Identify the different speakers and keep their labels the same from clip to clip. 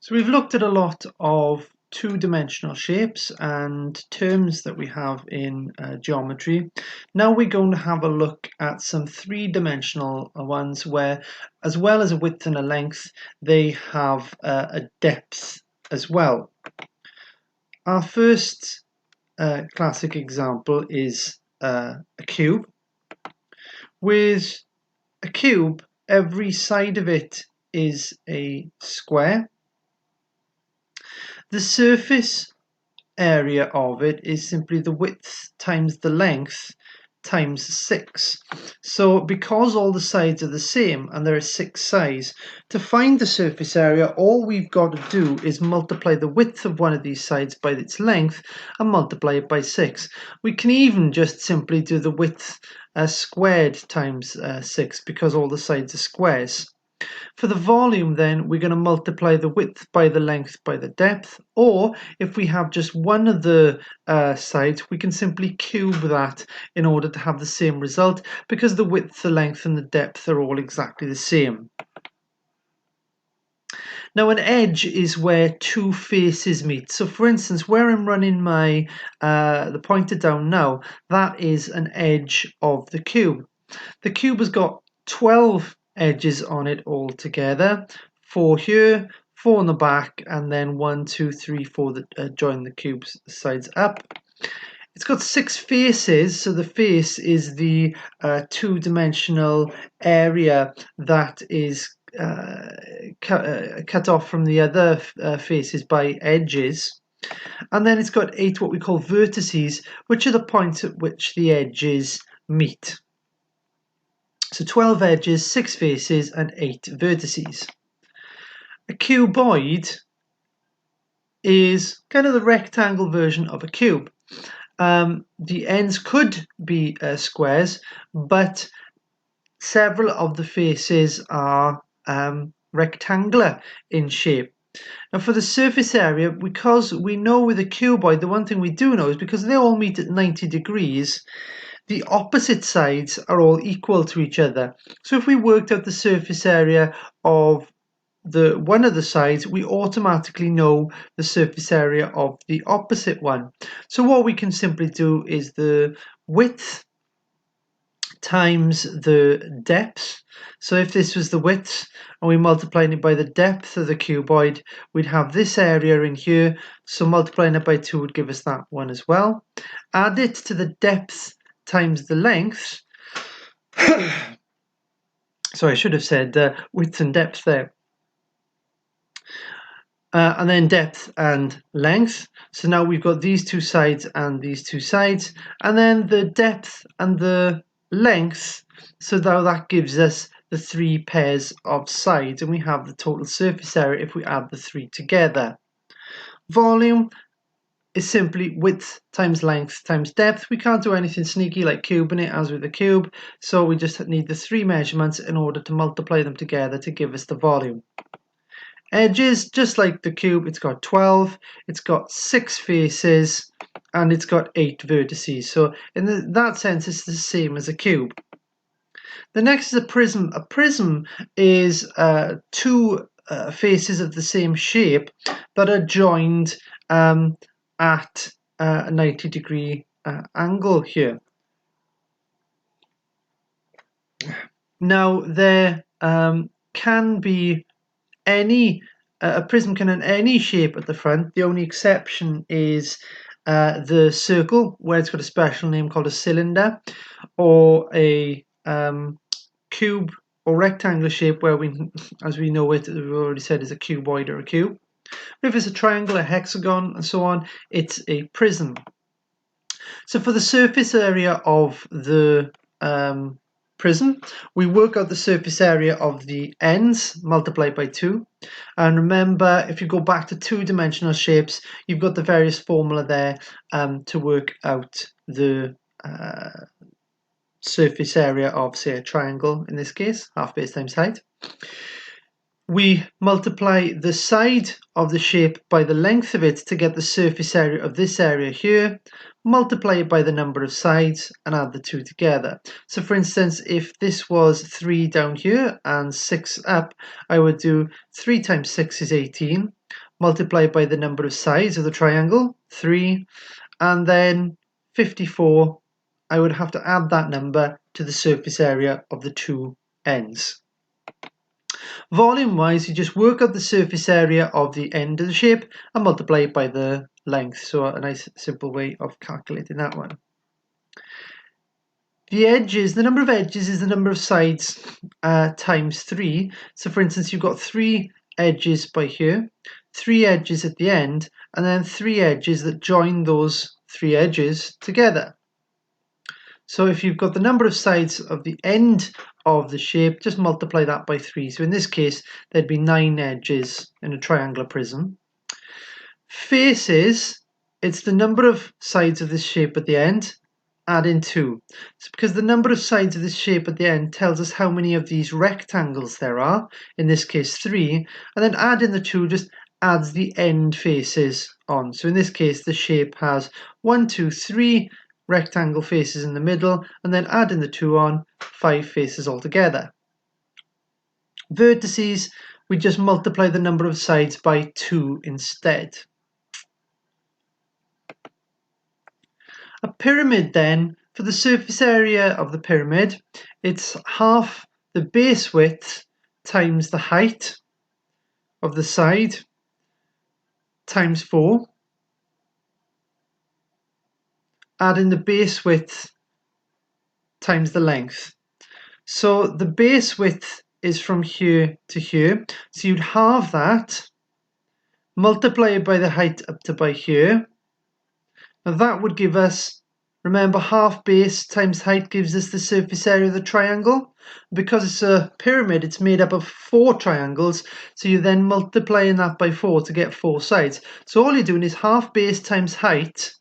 Speaker 1: So we've looked at a lot of two-dimensional shapes and terms that we have in geometry. Now we're going to have a look at some three-dimensional ones where, as well as a width and a length, they have a depth as well. Our first classic example is a cube. With a cube, every side of it is a square. The surface area of it is simply the width times the length times 6. So because all the sides are the same and there are 6 sides, to find the surface area, all we've got to do is multiply the width of one of these sides by its length and multiply it by 6. We can even just simply do the width squared times 6 because all the sides are squares. For the volume then, we're going to multiply the width by the length by the depth, or if we have just one of the sides, we can simply cube that in order to have the same result because the width, the length and the depth are all exactly the same. Now an edge is where two faces meet. So for instance, where I'm running my the pointer down now, that is an edge of the cube. The cube has got 12 edges on it all together, 4 here, 4 on the back, and then 1, 2, 3, 4 that join the cube's sides up. It's got 6 faces, so the face is the two-dimensional area that is cut off from the other faces by edges. And then it's got 8 what we call vertices, which are the points at which the edges meet. So 12 edges, 6 faces, and 8 vertices. A cuboid is kind of the rectangle version of a cube. The ends could be squares, but several of the faces are rectangular in shape. Now for the surface area, because we know with a cuboid, the one thing we do know is because they all meet at 90 degrees, the opposite sides are all equal to each other. So if we worked out the surface area of one of the sides, we automatically know the surface area of the opposite one. So what we can simply do is the width times the depth. So if this was the width and we multiplied it by the depth of the cuboid, we'd have this area in here. So multiplying it by 2 would give us that one as well. Add it to the depth times the length. So I should have said width and depth there. And then depth and length. So now we've got these two sides and these two sides. And then the depth and the length. So now that gives us the 3 pairs of sides. And we have the total surface area if we add the 3 together. Volume is simply width times length times depth. We can't do anything sneaky like cubing it as with the cube, so we just need the 3 measurements in order to multiply them together to give us the volume. Edges, just like the cube, it's got 12, it's got 6 faces, and it's got 8 vertices. So in that sense, it's the same as a cube. The next is a prism. A prism is 2 faces of the same shape that are joined at a 90-degree angle here. Now there can be a prism can have any shape at the front. The only exception is the circle, where it's got a special name called a cylinder, or a cube or rectangular shape where as we know it, we've already said, is a cuboid or a cube. If it's a triangle, a hexagon, and so on, it's a prism. So for the surface area of the prism, we work out the surface area of the ends multiplied by 2. And remember, if you go back to two-dimensional shapes, you've got the various formula there to work out the surface area of, say, a triangle, in this case, half base times height. We multiply the side of the shape by the length of it to get the surface area of this area here, multiply it by the number of sides and add the 2 together. So for instance, if this was 3 down here and 6 up, I would do 3 times 6 is 18, multiplied by the number of sides of the triangle, 3, and then 54, I would have to add that number to the surface area of the two ends. Volume-wise, you just work out the surface area of the end of the shape and multiply it by the length. So a nice simple way of calculating that one. The edges, the number of edges is the number of sides times 3. So for instance, you've got 3 edges by here, 3 edges at the end, and then 3 edges that join those 3 edges together. So if you've got the number of sides of the end of the shape, just multiply that by 3. So in this case, there'd be 9 edges in a triangular prism. Faces, it's the number of sides of this shape at the end, add in 2. It's because the number of sides of this shape at the end tells us how many of these rectangles there are, in this case 3, and then add in the 2 just adds the end faces on. So in this case, the shape has 1, 2, 3 rectangle faces in the middle, and then add in the 2 on, 5 faces altogether. Vertices, we just multiply the number of sides by 2 instead. A pyramid then, for the surface area of the pyramid, it's half the base width times the height of the side times 4. Add in the base width times the length. So the base width is from here to here. So you'd halve that, multiply it by the height up to by here. Now that would give us, remember, half base times height gives us the surface area of the triangle. Because it's a pyramid, it's made up of 4 triangles, so you're then multiplying that by 4 to get 4 sides. So all you're doing is half base times height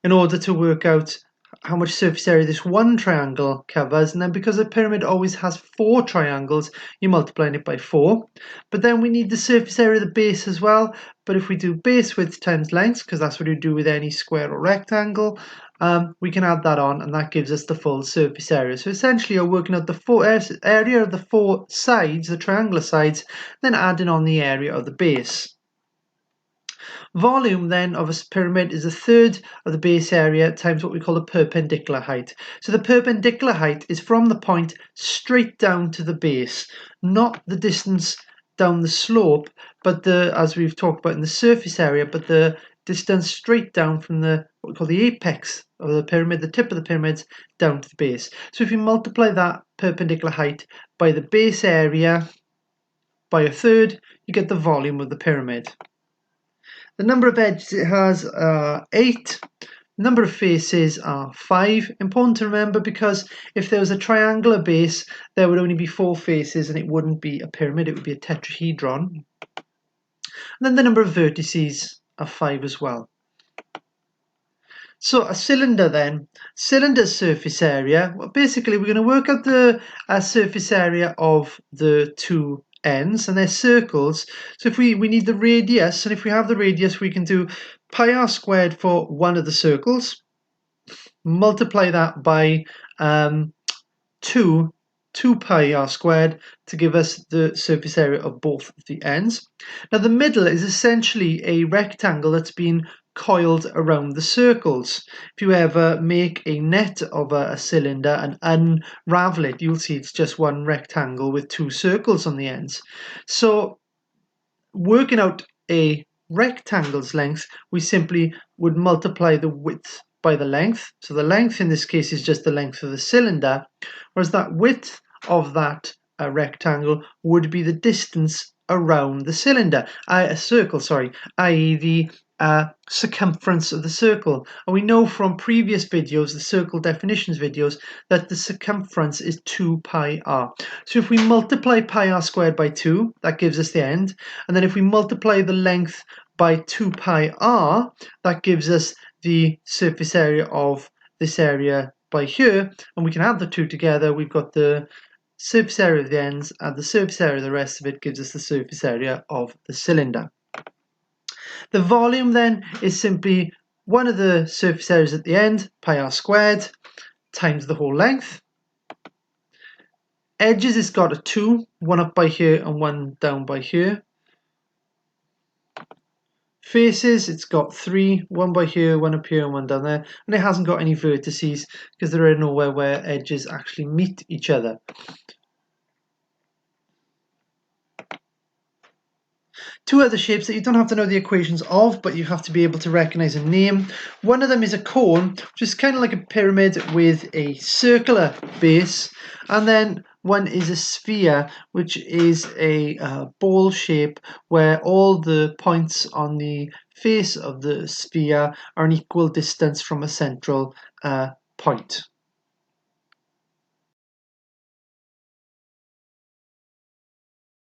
Speaker 1: in order to work out how much surface area this one triangle covers, and then because a pyramid always has 4 triangles, you're multiplying it by 4. But then we need the surface area of the base as well, but if we do base width times length, because that's what you do with any square or rectangle, we can add that on, and that gives us the full surface area. So essentially you're working out the area of the 4 sides, the triangular sides, then adding on the area of the base. Volume then of a pyramid is a third of the base area times what we call the perpendicular height. So the perpendicular height is from the point straight down to the base, not the distance down the slope, but the, as we've talked about in the surface area, but the distance straight down from the what we call the apex of the pyramid, the tip of the pyramid, down to the base. So if you multiply that perpendicular height by the base area by a third, you get the volume of the pyramid. The number of edges it has are 8. The number of faces are 5. Important to remember, because if there was a triangular base, there would only be 4 faces and it wouldn't be a pyramid, it would be a tetrahedron. And then the number of vertices are 5 as well. So a cylinder then, cylinder's surface area, well, basically we're going to work out the surface area of the 2 ends, and they're circles. So if we need the radius, and if we have the radius, we can do pi r squared for one of the circles, multiply that by 2 pi r squared to give us the surface area of both of the ends. Now the middle is essentially a rectangle that's been coiled around the circles. If you ever make a net of a cylinder and unravel it, you'll see it's just one rectangle with 2 circles on the ends. So working out a rectangle's length, we simply would multiply the width by the length. So the length in this case is just the length of the cylinder, whereas that width of that rectangle would be the distance around the cylinder, a circle, sorry, i.e. the circumference of the circle. And we know from previous videos, the circle definitions videos, that the circumference is 2 pi r. So if we multiply pi r squared by 2, that gives us the end. And then if we multiply the length by 2 pi r, that gives us the surface area of this area by here. And we can add the 2 together. We've got the surface area of the ends, and the surface area of the rest of it gives us the surface area of the cylinder. The volume then is simply one of the surface areas at the end, pi r squared, times the whole length. Edges, it's got a 2, one up by here and one down by here. Faces, it's got 3, one by here, one up here, and one down there, and it hasn't got any vertices because there are nowhere where edges actually meet each other. Two other shapes that you don't have to know the equations of, but you have to be able to recognize a name. One of them is a cone, which is kind of like a pyramid with a circular base, and then one is a sphere, which is a ball shape where all the points on the face of the sphere are an equal distance from a central point.